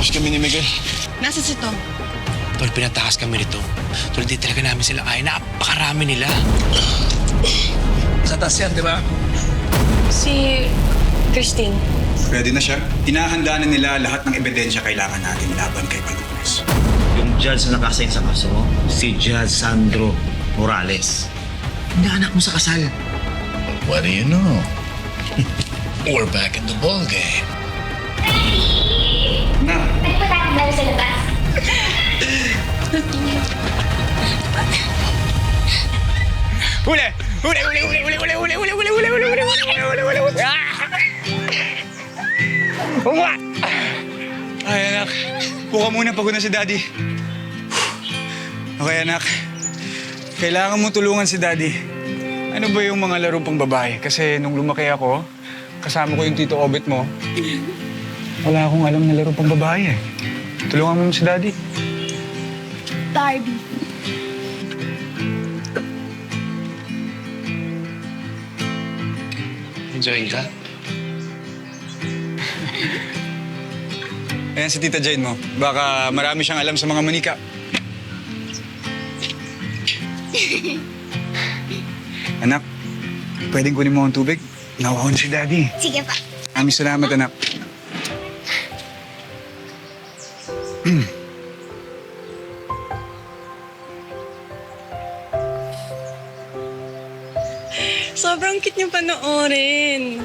Pinatakas kami ni Miguel. Nasaan si Tom? Tol, pinatakas kami nito. Tol, di talaga namin sila kaya. Napakarami nila. Sa taas yan, di ba? Si Christine. Ready na siya. Hinahanda na nila lahat ng ebidensya kailangan natin laban kay Palunes. Yung judge na nakasign sa kaso mo, si Judge Sandro Morales. Inaanak mo sa kasal. What do you know? We're back in the ball game. Na, Pwede po tayo maglaro sa labas. Huli! Huli! Huli! Huli! Huli! Huli! Huli! Huli! Huli! Huli! Huli! Huli! Huli! Huli! Huli! Huli! ay anak. Buka muna pagod na si Daddy. Okay anak. Kailangan mo tulungan si Daddy. Ano ba yung mga laro pang babae? Kasi nung lumaki ako, kasama ko yung Tito Obet mo. Wala akong alam na laro pang babae eh. Tulungan mo si Daddy. Barbie. Enjoy ka? Ayan si Tita Jane mo. Baka marami siyang alam sa mga manika. Anak, pwedeng kunin mo ang tubig? Nawawan si Daddy. Sige pa. Maraming salamat, anak. Sobrang cute niyo panoorin.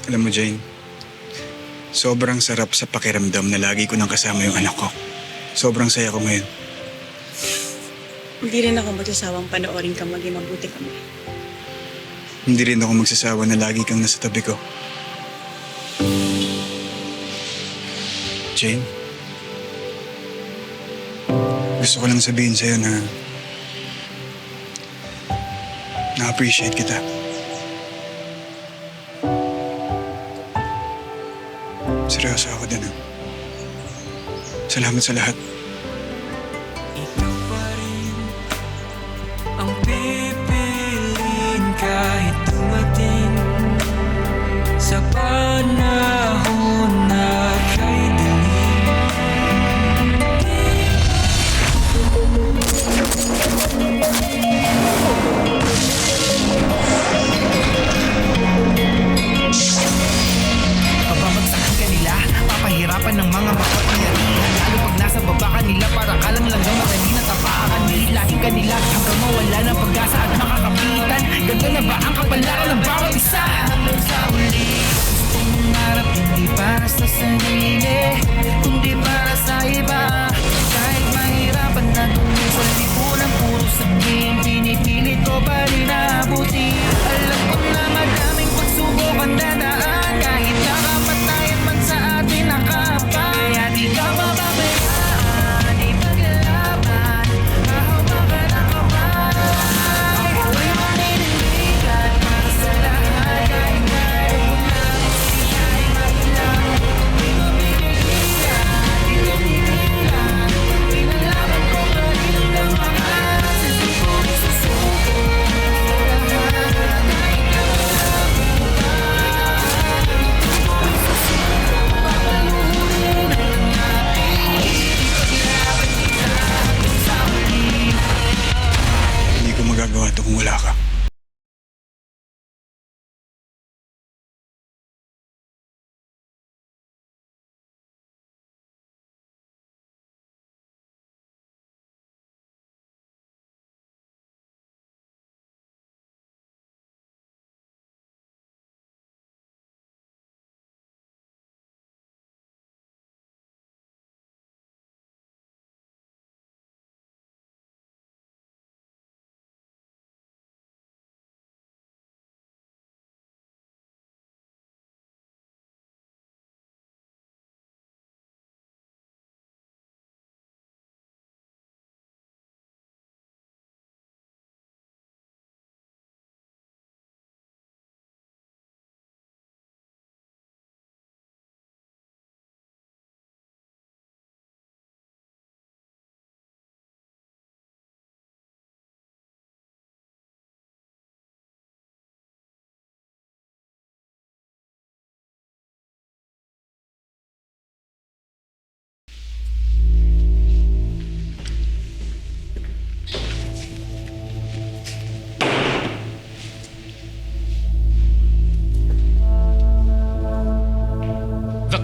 Alam mo, Jane, sobrang sarap sa pakiramdam na lagi ko nang kasama yung anak ko. Sobrang saya ko ngayon. Hindi rin ako magsasawang panoorin ka maging mabuti kami. Hindi rin ako magsasawa na lagi kang nasa tabi ko. Jane, gusto ko lang sabihin sa'yo na na-appreciate kita. Seryoso ako din. Salamat sa lahat. Ang pipiliin kahit dumating sa panahon na kay dilim. Pababagsakan ka nila, papahirapan ng mga makapangyarihan. Lalo pag nasa baba ka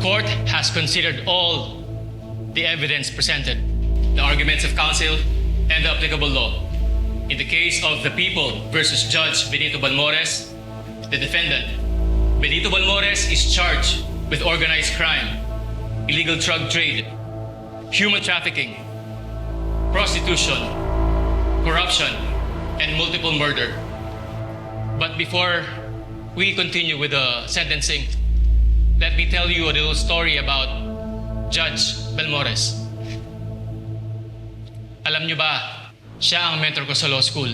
court has considered all the evidence presented, the arguments of counsel, and the applicable law. In the case of the People versus Judge Benito Balmores, the defendant, Benito Balmores, is charged with organized crime, illegal drug trade, human trafficking, prostitution, corruption, and multiple murder. But before we continue with the sentencing, let me tell you a little story about Judge Balmores. Alam niyo ba, siya ang mentor ko sa law school.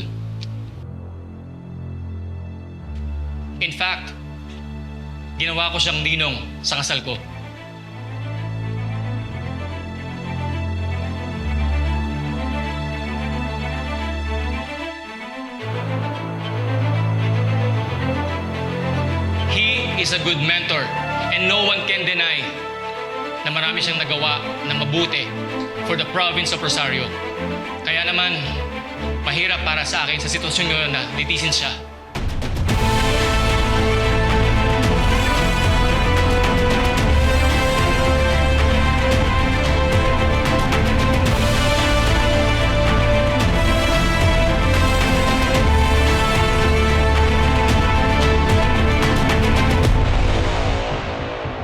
In fact, ginawa ko siyang ninong sa kasal ko. He is a good mentor and no one can deny na marami siyang nagawa na mabuti for the province of Rosario. Kaya naman, mahirap para sa akin sa sitwasyon ngayon na litisin siya.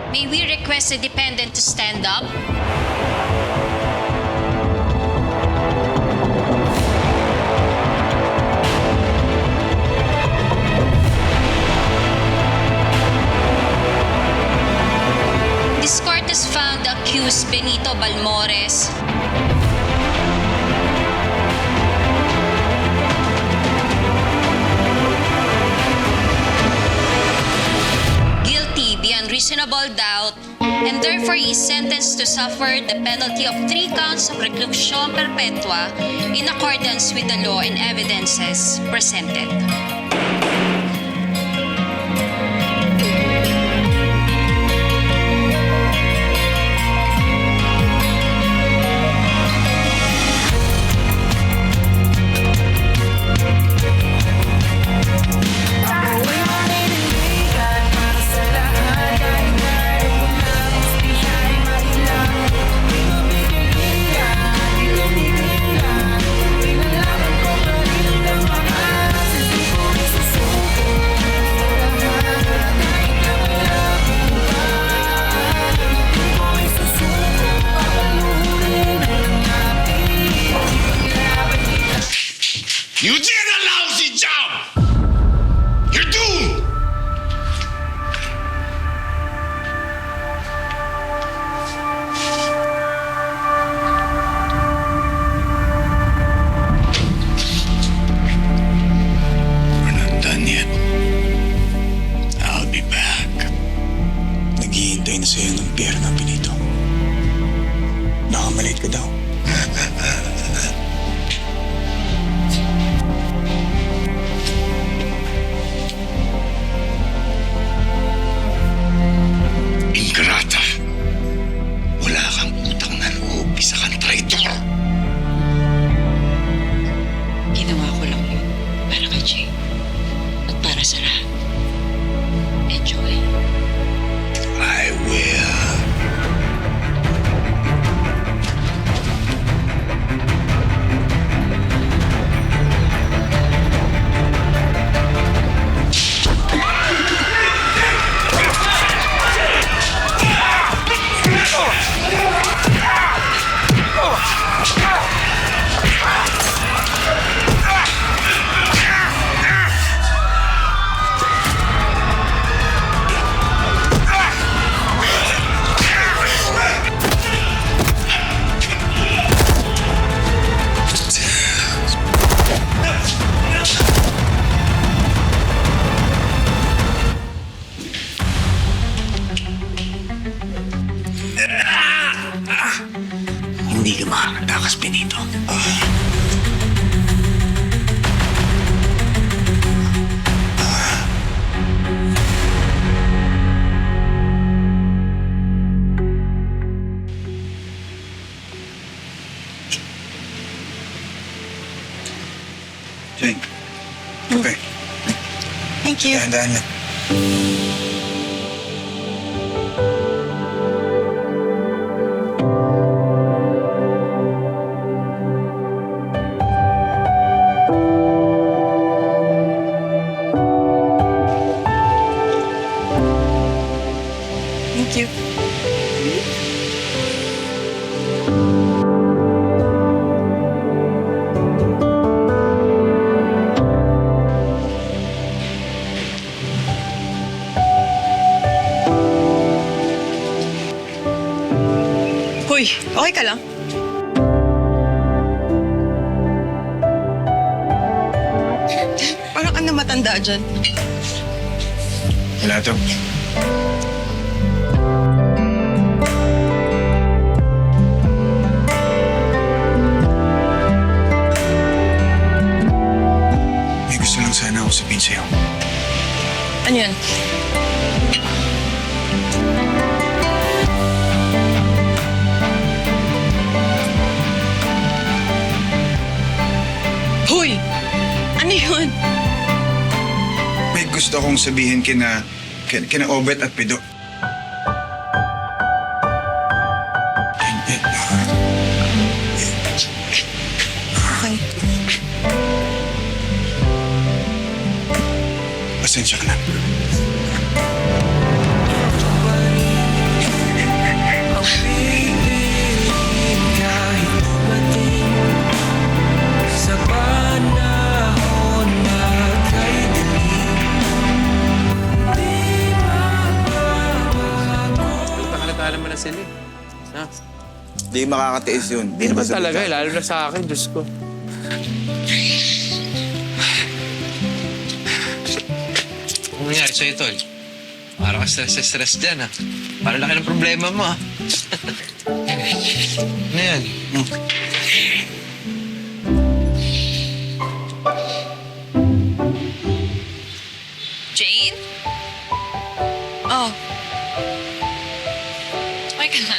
May we request the defendant to stand up? This court has found the accused Benito Balmores guilty beyond reasonable doubt, and therefore he is sentenced to suffer the penalty of 3 counts of reclusion perpetua in accordance with the law and evidences presented. You did a lousy job! You're doomed! We're not done yet. I'll be back. Naghihintay na sa'yo ng pera ng Benito. Nakamaliit ka daw. Ingrata. Wala kang utang na loob, isa kang traitor. Ginawa ko lang yun para kay Jay at para sa lahat. Enjoy. I will. Hindi ka makakatakas, Benito. Jane. Okay. Thank you. Dahan-dahan lang. Thank you. Hoy, okay ka lang? Parang ka na matanda dyan. Wala to. May gusto lang sana ako sabihin sa'yo. Ano yun? Hoy! Ano yun? May gusto akong sabihin kina Obet at Pido. Okay. Pasensya ka na. Kahit dumating sa panahon na kay dilim, di magbabago. Nakalata naman na sila eh. Ha? Hindi makakatiis yun. Hindi naman talaga eh, lalo na sa akin, Diyos ko. Ano nangyari sa'yo, Tol? Parang ka stress dyan, ha? Parang laki ng problema mo, ha? Ano yan? Jane? Oh. Okay ka na.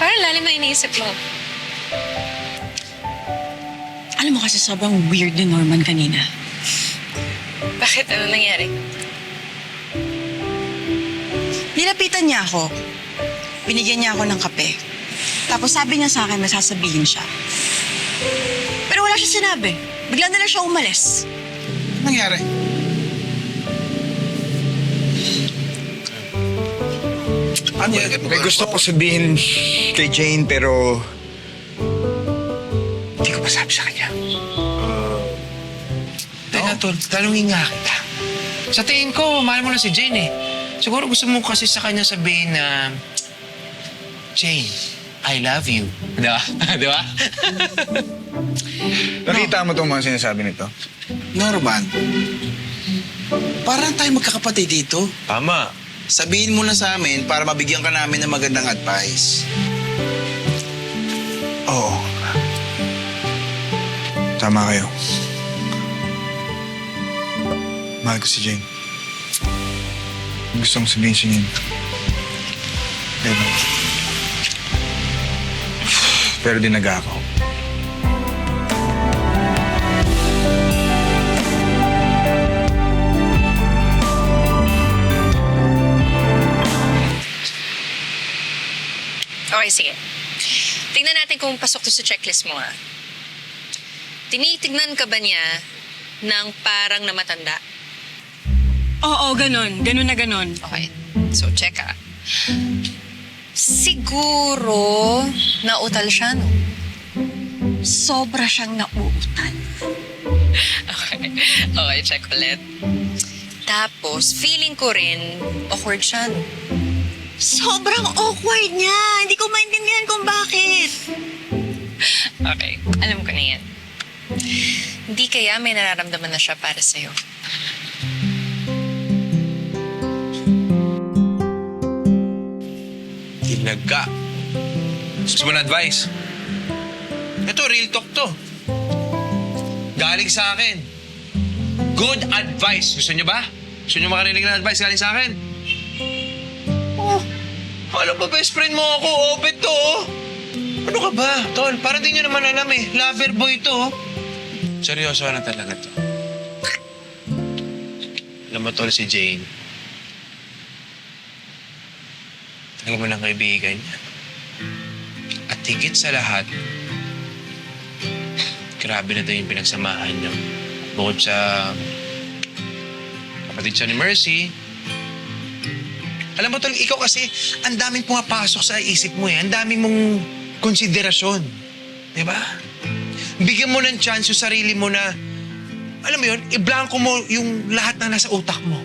Parang lalim na iniisip mo. Alam mo kasi sobrang weird ni Norman kanina. Bakit? Ano nangyari? Nilapitan niya ako. Binigyan niya ako ng kape. Tapos sabi niya sa akin may sasabihin siya. Pero wala siya sinabi. Bigla na lang siya umalis. Nangyari? Ano? May gusto ko sabihin kay Jane pero hindi ko masabi sa kanya. Teka, Tol, tanungin nga kita. Sa tingin ko, mahal mo na si Jane, eh. Siguro gusto mo kasi sa kanya sabihin na, Jane, I love you. Di ba? Di ba? Nakita mo itong mga sinasabi nito? Norman, parang tayo magkakapatid dito. Tama. Sabihin mo na sa amin para mabigyan ka namin ng magandang advice. Oo. Tama kayo. Mahal ko si Jane. Gusto kong sabihin sa niya. Pero dinaga ako. Okay, sige. Tingnan natin kung pasok to sa checklist mo, ha? Tinitignan ka ba niya ng parang namatanda? Oo, ganun. Ganun na ganun. Okay. So, check, ha? Siguro, nautal siya, no? Sobra siyang nauutal. Okay. Okay, check ulit. Tapos, feeling ko rin, awkward siya, no? Sobrang awkward niya. Hindi ko maintindihan kung bakit. Okay, alam ko na yan. Hindi kaya may nararamdaman na siya para sa'yo. Tinaga. Gusto mo na advice? Ito, real talk to. Galing sa akin. Good advice. Gusto niyo ba? Gusto niyo makarinig ng advice galing sa akin? Oh, alam ba, best friend mo ako? Open to, oh. Ano ka ba, Tol? Parang di niyo naman alam eh. Lover boy to, oh. Seryoso na talaga to. Alam mo, Tol, si Jane. Talaga mo ng kaibigan niya. At higit sa lahat, grabe na daw yung pinagsamahan niyo. Bukod sa kapatid siya ni Mercy, Alam mo, tol, ikaw kasi, ang daming pumapasok sa isip mo eh. Ang daming mong konsiderasyon. Di ba? Bigyan mo ng chance yung sarili mo na, alam mo yun, i-blanco mo yung lahat na nasa utak mo.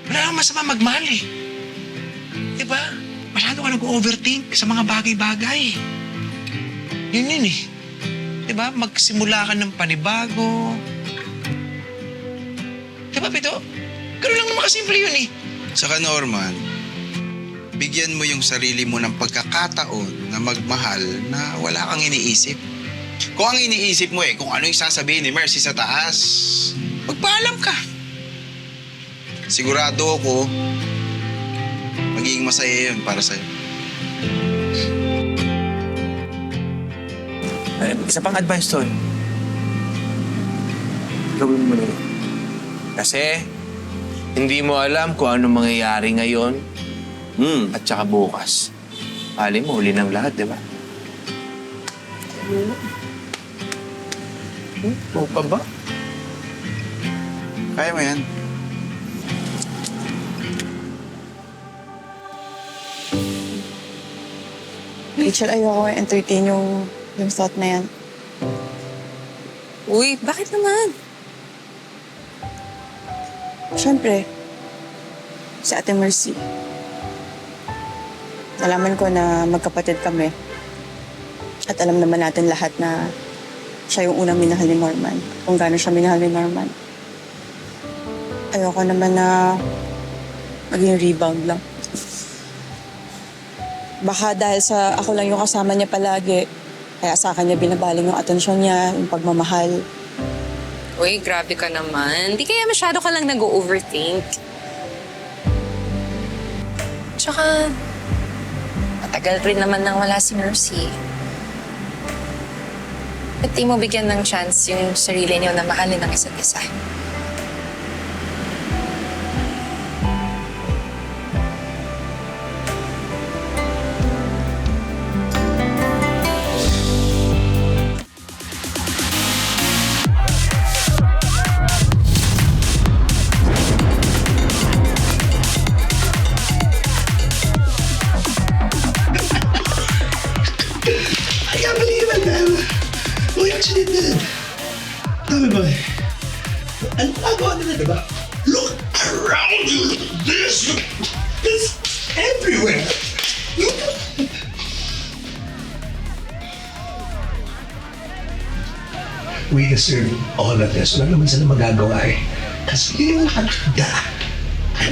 Wala namang masama magmahal eh. Di ba? Masyado ka nag-overthink sa mga bagay-bagay. Yun eh. Di ba? Magsimula ka ng panibago. Di ba, Pito? Ganun lang naman kasimple yun eh. Saka Norman, bigyan mo yung sarili mo ng pagkakataon na magmahal na wala kang iniisip. Kung ang iniisip mo kung ano yung sasabihin ni Mercy sa taas, magpaalam ka. Sigurado ako, magiging masaya yun para sa'yo. Isa pang advice, Tol. Gawin mo nila. Kasi, hindi mo alam kung ano mangyayari ngayon at saka bukas. Pali mo, huli ng lahat, di ba? Oo pa ba? Kaya mo yan. Rachel, ayoko entertain yung thought na yan. Uy, bakit naman? Siyempre, si Ate Mercy. Nalaman ko na magkapatid kami. At alam naman natin lahat na siya yung unang minahal ni Norman. Kung gaano siya minahal ni Norman. Ayoko naman na maging rebound lang. Baka dahil sa ako lang yung kasama niya palagi, kaya sa akin niya binabaling yung atensyon niya, yung pagmamahal. Uy, grabe ka naman. Di kaya masyado ka lang nag-overthink. Tsaka, matagal rin naman nang wala si Mercy. Ba't di mo bigyan ng chance yung sarili niyo na mahalin ng isa't isa? I can't believe it, man. We actually did it. Tell me, boy. Ano nagawa nila, diba? Look around you. Look at this. Look. It's everywhere. Look. We deserve all of this. Wala naman sila magagawa Kasi yun yung nakaganda.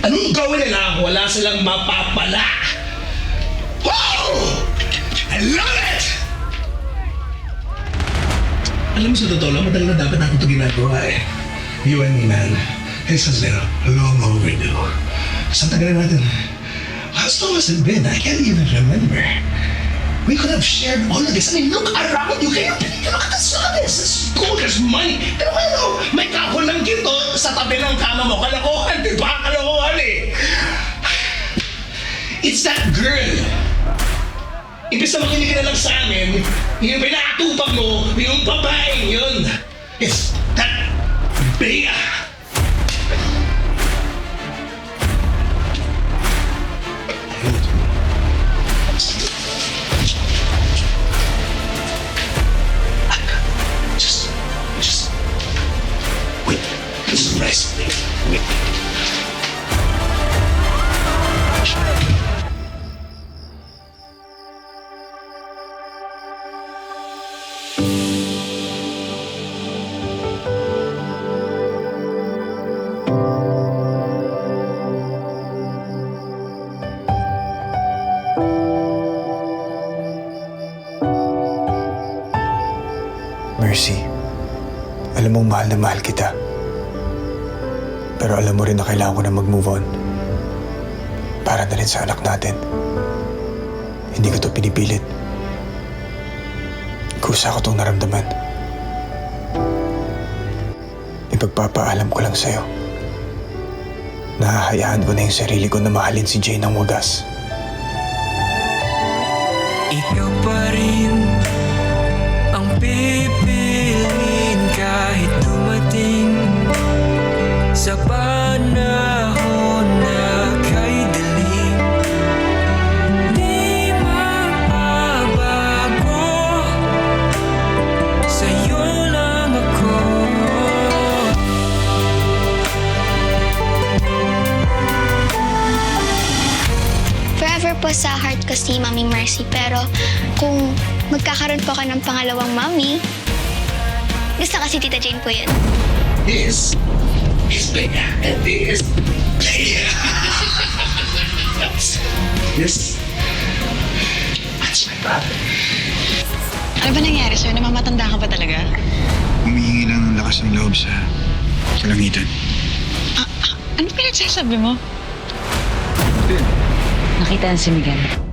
Anong gawin nila? Wala silang mapapala. Wow! I love it! Alam mo sa totoo lang, matagal na dapat natin ito ginagawa You and me, man. This has been long overdue. Sa tagal na natin, how long has it been? I can't even remember. We could have shared all of this. I mean, look around you. Look at this. It's gold, there's money. Pero ano, may kahon ng ginto sa tabi ng kama mo. Kalokohan, di ba? Kalokohan It's that girl. Ibig na makinig ka na lang sa amin, yung pinakatupag mo, yung babaeng yun. It's that Bea. Just wait. Just rest. Wait. Mercy, alam mong mahal na mahal kita. Pero alam mo rin na kailangan ko na mag-move on. Para na rin sa anak natin. Hindi ko to pinipilit. Kusa ko itong naramdaman. Ipagpapaalam ko lang sa'yo. Nahahayaan ko na yung sarili ko na mahalin si Jane ng wagas. Ikaw pa rin ang pipiliin kahit dumating sa panahon na kay dilim. never po sa heart ko si Mami Mercy, pero kung magkakaroon po ka ng pangalawang mami, gusto kasi Tita Jane po yun. This is Bea, and this Bea. Yes. That's my brother. Ano ba nangyari sa'yo? Namamatanda ka ba talaga? Humihingi lang ng lakas ng loob sa kalangitan. Ano pinagsasabi mo? Nakita na si Miguel.